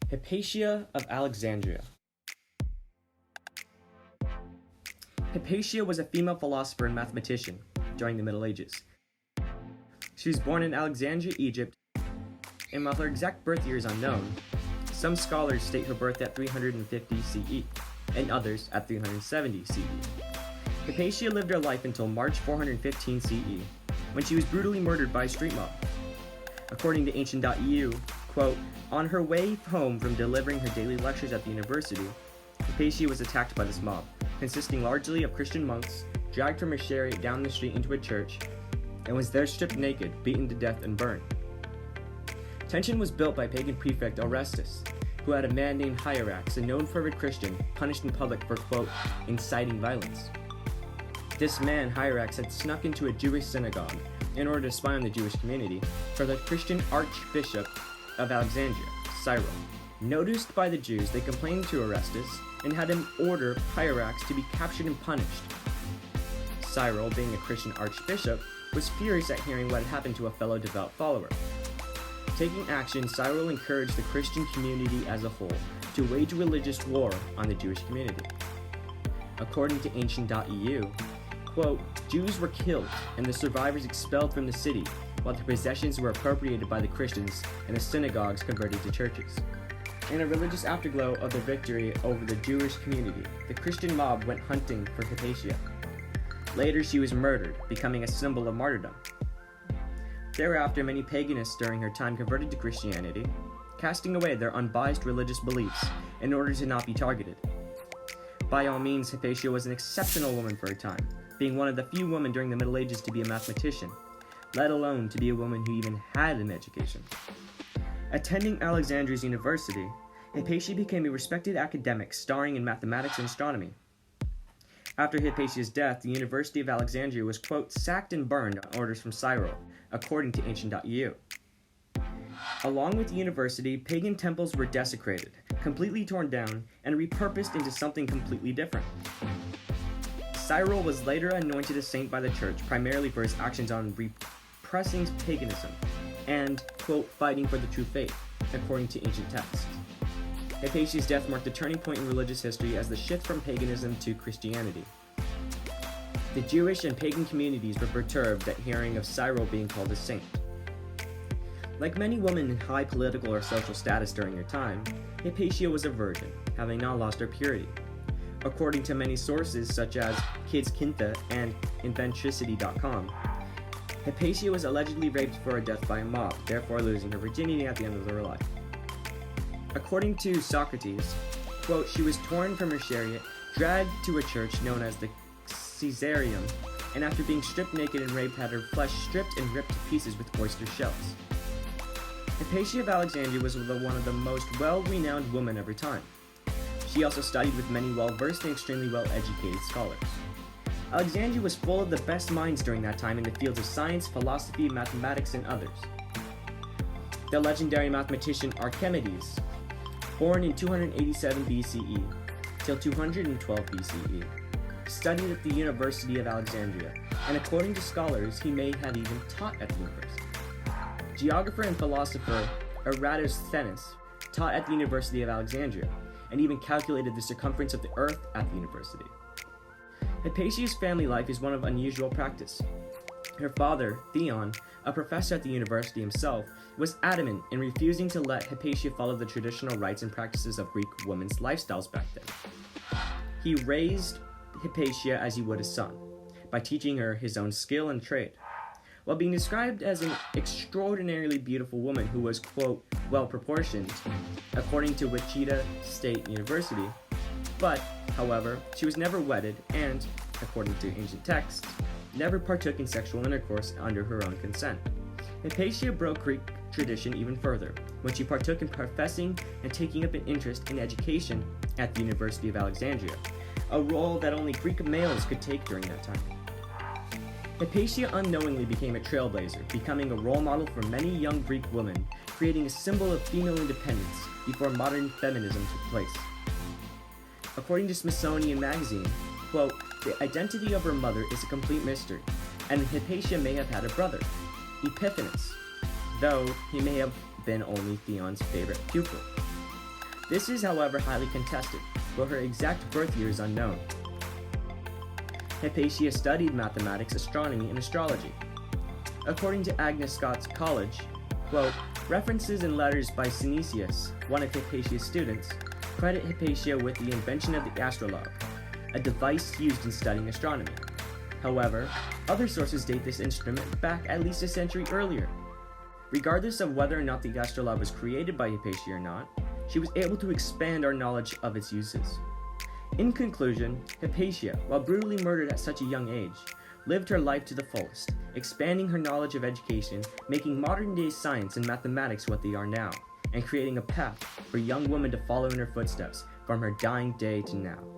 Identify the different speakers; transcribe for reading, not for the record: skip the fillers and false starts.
Speaker 1: Hypatia of Alexandria. Hypatia was a female philosopher and mathematician during the Middle Ages. She was born in Alexandria, Egypt, and while her exact birth year is unknown, some scholars state her birth at 350 CE, and others at 370 CE. Hypatia lived her life until March 415 CE, when she was brutally murdered by a street mob. According to Ancient.eu, quote, on her way home from delivering her daily lectures at the university, Hypatia was attacked by this mob, consisting largely of Christian monks, dragged from her chariot down the street into a church, and was there stripped naked, beaten to death, and burned. Tension was built by pagan prefect ORESTES, who had a man named Hypatia, a known fervent Christian, punished in public for, quote, inciting violence. This man, Hypatia, had snuck into a Jewish synagogue in order to spy on the Jewish community for the Christian Archbishop of Alexandria, CYRIL. Noticed by the Jews, they complained to ORESTES and had him order Hypatia to be captured and punished. CYRIL, being a Christian archbishop, was furious at hearing what had happened to a fellow devout follower. Taking action, CYRIL encouraged the Christian community as a whole to wage religious war on the Jewish community. According to Ancient.eu, quote, Jews were killed and the survivors expelled from the city, while their possessions were appropriated by the Christians and the synagogues converted to churches. In a religious afterglow of their victory over the Jewish community, the Christian mob went hunting for Hypatia. Later she was murdered, becoming a symbol of martyrdom. Thereafter, many paganists during her time converted to Christianity, casting away their unbiased religious beliefs in order to not be targeted. By all means, Hypatia was an exceptional woman for her time, being one of the few women during the Middle Ages to be a mathematician, let alone to be a woman who even had an education. Attending Alexandria's University, Hypatia became a respected academic starring in mathematics and astronomy. After Hypatia's death, the University of Alexandria was, quote, sacked and burned on orders from CYRIL, according to Ancient.eu. Along with the university, pagan temples were desecrated, completely torn down, and repurposed into something completely different. CYRIL was later anointed a saint by the church, primarily for his actions on repressing paganism and, quote, fighting for the true faith, according to ancient texts. Hypatia's death marked a turning point in religious history as the shift from paganism to Christianity. The Jewish and pagan communities were perturbed at hearing of CYRIL being called a saint. Like many women in high political or social status during her time, Hypatia was a virgin, having not lost her purity. According to many sources such as Kids Kinta and Inventricity.com, Hypatia was allegedly raped before her death by a mob, therefore losing her virginity at the end of her life. According to Socrates, quote, she was torn from her chariot, dragged to a church known as the Caesareum, and after being stripped naked and raped had her flesh stripped and ripped to pieces with oyster shells. Hypatia of Alexandria was one of the most well-renowned women of her time. She also studied with many well-versed and extremely well-educated scholars. Alexandria was full of the best minds during that time in the fields of science, philosophy, mathematics, and others. The legendary mathematician Archimedes, born in 287 BCE till 212 BCE, studied at the University of Alexandria, and according to scholars, he may have even taught at the university. Geographer and philosopher Eratosthenes taught at the University of Alexandria, and even calculated the circumference of the Earth at the university. Hypatia's family life is one of unusual practice. Her father, Theon, a professor at the university himself, was adamant in refusing to let Hypatia follow the traditional rites and practices of Greek women's lifestyles back then. He raised Hypatia as he would a son, by teaching her his own skill and trade. While being described as an extraordinarily beautiful woman who was, quote, well-proportioned, according to Wichita State University, but, however, she was never wedded and, according to ancient texts, never partook in sexual intercourse under her own consent. Hypatia broke Greek tradition even further when she partook in professing and taking up an interest in education at the University of Alexandria, a role that only Greek males could take during that time. Hypatia unknowingly became a trailblazer, becoming a role model for many young Greek women, creating a symbol of female independence before modern feminism took place. According to Smithsonian Magazine, quote, the identity of her mother is a complete mystery, and Hypatia may have had a brother, Epiphanes, though he may have been only Theon's favorite pupil. This is, however, highly contested, but her exact birth year is unknown. Hypatia studied mathematics, astronomy, and astrology. According to Agnes Scott's college, quote, references and letters by Synesius, one of Hypatia's students, credit Hypatia with the invention of the astrolabe, a device used in studying astronomy. However, other sources date this instrument back at least a century earlier. Regardless of whether or not the astrolabe was created by Hypatia or not, she was able to expand our knowledge of its uses. In conclusion, Hypatia, while brutally murdered at such a young age, lived her life to the fullest, expanding her knowledge of education, making modern-day science and mathematics what they are now, and creating a path for young women to follow in her footsteps from her dying day to now.